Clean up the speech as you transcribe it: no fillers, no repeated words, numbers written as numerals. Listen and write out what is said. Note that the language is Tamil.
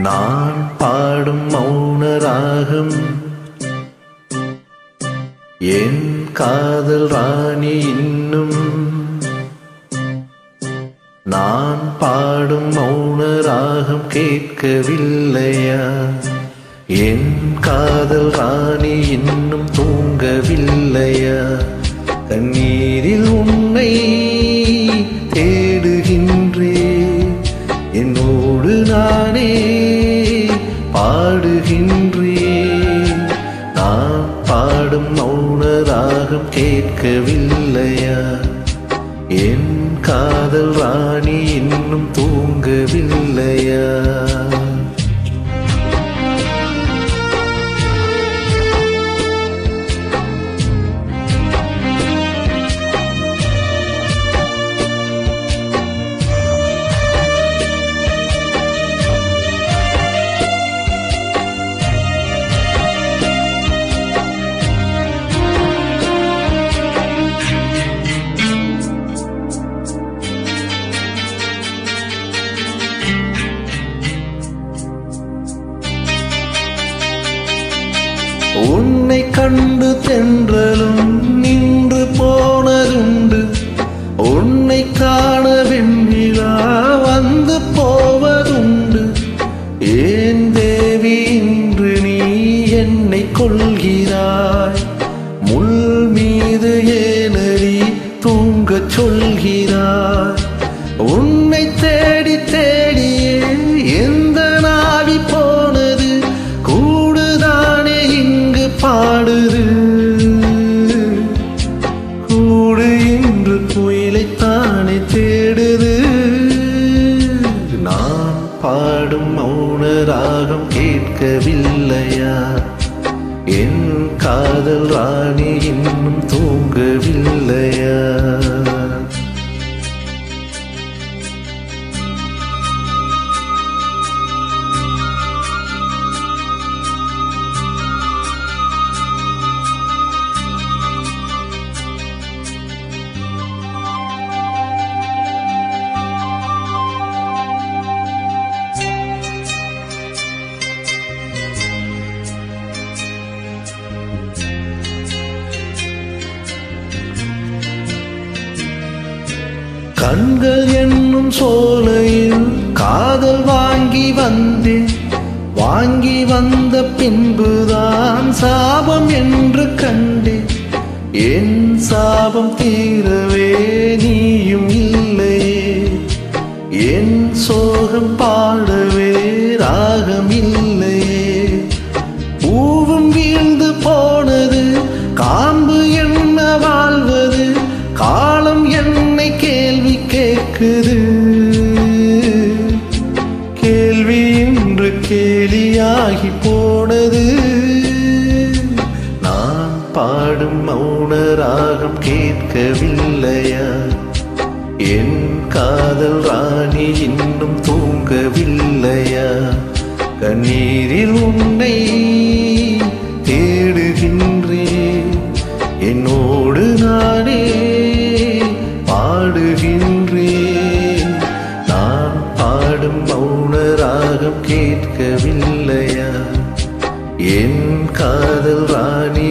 நான் பாடும் மௌன ராகம் என் காதல் ராணி இன்னும். நான் பாடும் மௌன ராகம் கேட்கவில்லையா? என் காதல் ராணி இன்னும் தூங்கவில்லையா? கண்ணீரில் உன்னை தேடுகின்றேன், என்னோடு நானே பாடுகின்றேன். நான் பாடும் மௌன ராகம் கேட்கவில்லையா? என் காதல் ராணி இன்னும் தூங்கவில்லையா? உன்னை கண்டு தென்றலும் நின்று போனதுண்டு, உன்னை காண வெண்ணிலா வந்து போவதுண்டு. ஏன் தேவி இன்று நீ என்னை கொள்கிறாய்? முள் மீது ஏனடி தூங்கச் சொல்கிறாய்? உன்னை தேடி தேடியே எந்த நாவி போனது, கூடுதானே இங்கு பாடுது. கூடு இன்று குயிலைத்தானே தேடுது. நான் பாடும் மௌன ராகம் கேட்கவில்லையா? என் காதல் ராணி இன்னும் தூங்கவில்லையா? கண்கள் என்னும் சோலையில் காதல் வாங்கி வந்தேன். வாங்கி வந்த பின்புதான் சாபம் என்று கண்டேன். என் சாபம் தீரவே நீயும் இல்லையே, என் சோகம் பாடவே ராகம் இல்லையே. பூவும் வீழ்ந்து போனது, காம்பு என்ன வாழ்வது? காலம் என்னை கேள்வி கேட்குது. கேள்வி இன்று கேலியாகி போனது. நான் பாடும் மௌன ராகம் கேட்கவில்லையா? என் காதல் ராணி இன்னும் தூங்கவில்லையா? கண்ணீரில் உன்னை தேடுகின்றேன், என்னோடு நானே பாடுகின்றேன். நான் பாடும் மௌன ராகம் கேட்கவில்லையா? என் காதல் ராணி